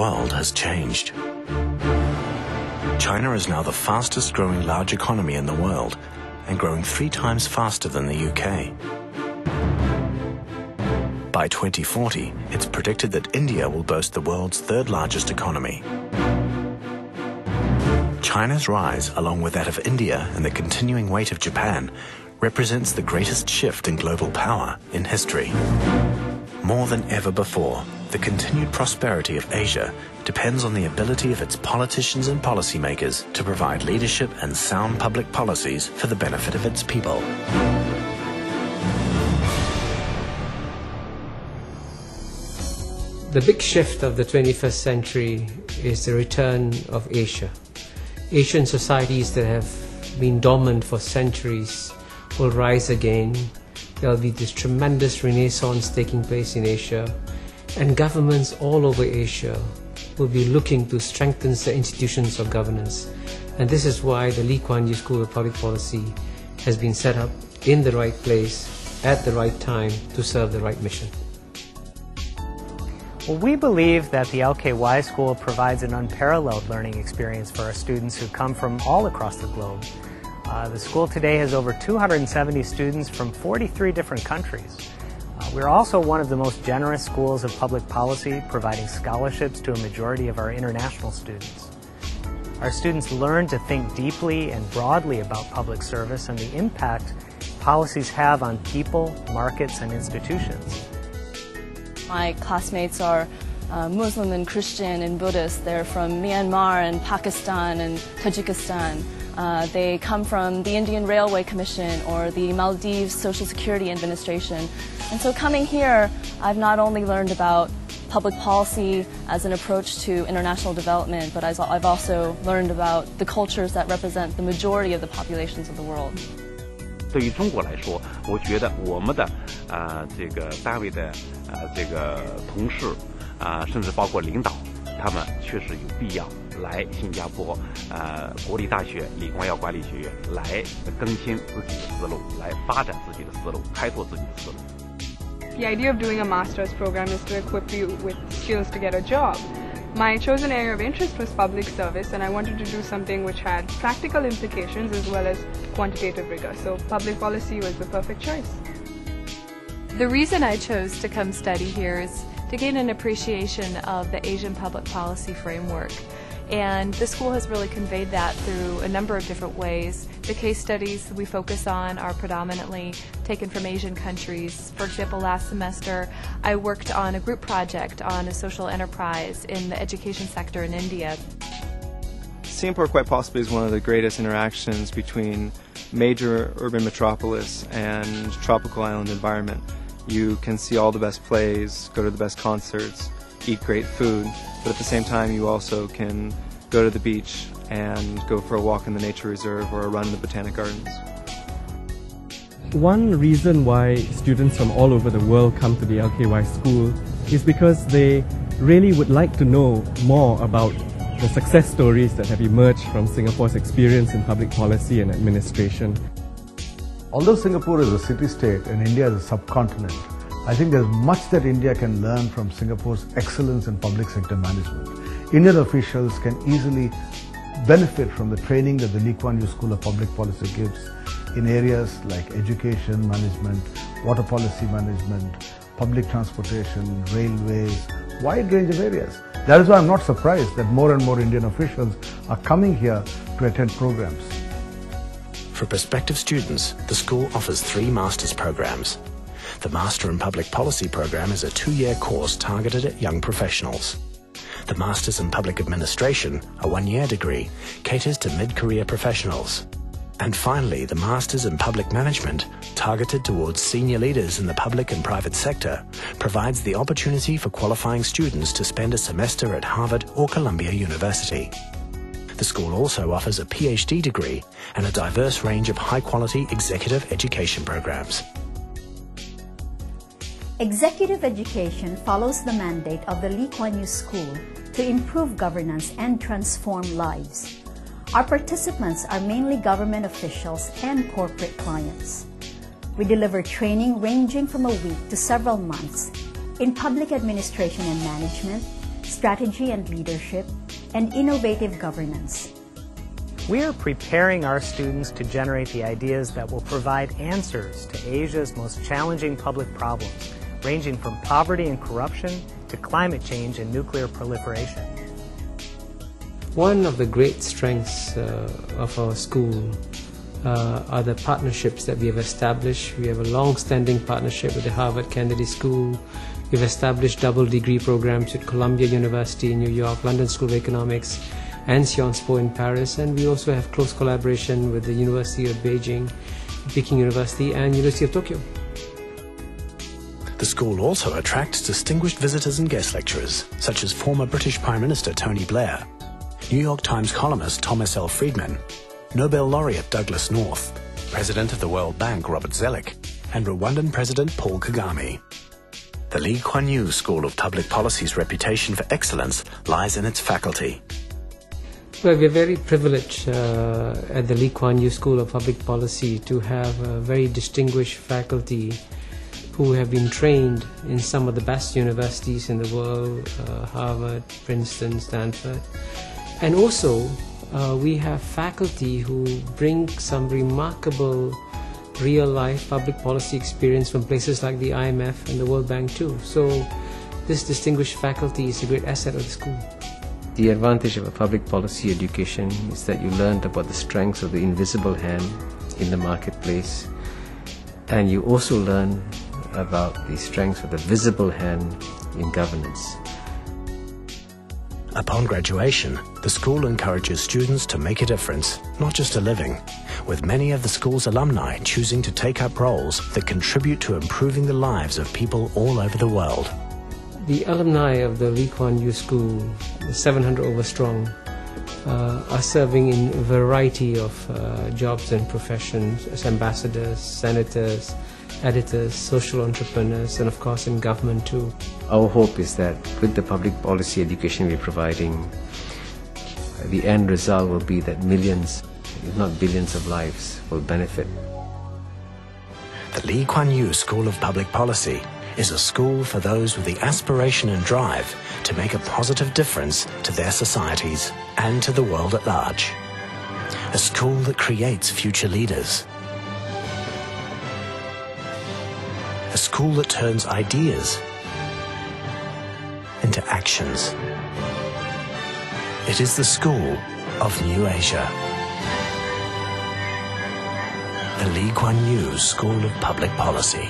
world has changed. China is now the fastest growing large economy in the world and growing 3 times faster than the UK. By 2040, it's predicted that India will boast the world's 3rd largest economy. China's rise, along with that of India and the continuing weight of Japan, represents the greatest shift in global power in history. More than ever before, the continued prosperity of Asia depends on the ability of its politicians and policymakers to provide leadership and sound public policies for the benefit of its people. The big shift of the 21st century is the return of Asia. Asian societies that have been dormant for centuries will rise again. There will be this tremendous renaissance taking place in Asia, and governments all over Asia will be looking to strengthen the institutions of governance. And this is why the Lee Kuan Yew School of Public Policy has been set up in the right place, at the right time, to serve the right mission. Well, we believe that the LKY School provides an unparalleled learning experience for our students who come from all across the globe. The school today has over 270 students from 43 different countries. We're also one of the most generous schools of public policy, providing scholarships to a majority of our international students. Our students learn to think deeply and broadly about public service and the impact policies have on people, markets, and institutions. My classmates are Muslim and Christian and Buddhist. They're from Myanmar and Pakistan and Tajikistan. They come from the Indian Railway Commission or the Maldives Social Security Administration. And so coming here, I've not only learned about public policy as an approach to international development, but I've also learned about the cultures that represent the majority of the populations of the world. 对于中国来说，我觉得我们的这个单位的这个同事甚至包括领导，他们确实有必要来新加坡国立大学李光耀管理学院来更新自己的思路，来发展自己的思路，开拓自己的思路。The idea of doing a master's program is to equip you with skills to get a job. My chosen area of interest was public service, and I wanted to do something which had practical implications as well as quantitative rigor. So public policy was the perfect choice. The reason I chose to come study here is to gain an appreciation of the Asian public policy framework. And the school has really conveyed that through a number of different ways. The case studies we focus on are predominantly taken from Asian countries. For example, last semester I worked on a group project on a social enterprise in the education sector in India. Singapore quite possibly is one of the greatest interactions between major urban metropolis and tropical island environment. You can see all the best plays, go to the best concerts, eat great food, but at the same time you also can go to the beach and go for a walk in the nature reserve or a run in the botanic gardens. One reason why students from all over the world come to the LKY school is because they really would like to know more about the success stories that have emerged from Singapore's experience in public policy and administration. Although Singapore is a city-state and India is a subcontinent, I think there's much that India can learn from Singapore's excellence in public sector management. Indian officials can easily benefit from the training that the Lee Kuan Yew School of Public Policy gives in areas like education management, water policy management, public transportation, railways, wide range of areas. That is why I'm not surprised that more and more Indian officials are coming here to attend programs. For prospective students, the school offers 3 master's programs. The Master in Public Policy program is a 2-year course targeted at young professionals. The Masters in Public Administration, a 1-year degree, caters to mid-career professionals. And finally, the Masters in Public Management, targeted towards senior leaders in the public and private sector, provides the opportunity for qualifying students to spend a semester at Harvard or Columbia University. The school also offers a PhD degree and a diverse range of high-quality executive education programs. Executive education follows the mandate of the Lee Kuan Yew School to improve governance and transform lives. Our participants are mainly government officials and corporate clients. We deliver training ranging from a week to several months in public administration and management, strategy and leadership, and innovative governance. We are preparing our students to generate the ideas that will provide answers to Asia's most challenging public problems, ranging from poverty and corruption to climate change and nuclear proliferation. One of the great strengths of our school are the partnerships that we have established. We have a long-standing partnership with the Harvard Kennedy School. We've established double degree programs at Columbia University in New York, London School of Economics, and Sciences Po in Paris. And we also have close collaboration with the University of Beijing, Peking University, and University of Tokyo. The school also attracts distinguished visitors and guest lecturers, such as former British Prime Minister Tony Blair, New York Times columnist Thomas L. Friedman, Nobel laureate Douglas North, President of the World Bank Robert Zoellick, and Rwandan President Paul Kagame. The Lee Kuan Yew School of Public Policy's reputation for excellence lies in its faculty. Well, we're very privileged at the Lee Kuan Yew School of Public Policy to have a very distinguished faculty who have been trained in some of the best universities in the world, Harvard, Princeton, Stanford. And also, we have faculty who bring some remarkable real-life public policy experience from places like the IMF and the World Bank too. So this distinguished faculty is a great asset of the school. The advantage of a public policy education is that you learned about the strengths of the invisible hand in the marketplace, and you also learn about the strengths of the visible hand in governance. Upon graduation, the school encourages students to make a difference, not just a living, with many of the school's alumni choosing to take up roles that contribute to improving the lives of people all over the world. The alumni of the Lee Kuan Yew School, the 700 over strong, are serving in a variety of jobs and professions as ambassadors, senators, editors, social entrepreneurs, and of course in government too. Our hope is that with the public policy education we're providing, the end result will be that millions, if not billions of lives will benefit. The Lee Kuan Yew School of Public Policy is a school for those with the aspiration and drive to make a positive difference to their societies and to the world at large. A school that creates future leaders. A school that turns ideas into actions. It is the school of New Asia. The Lee Kuan Yew School of Public Policy.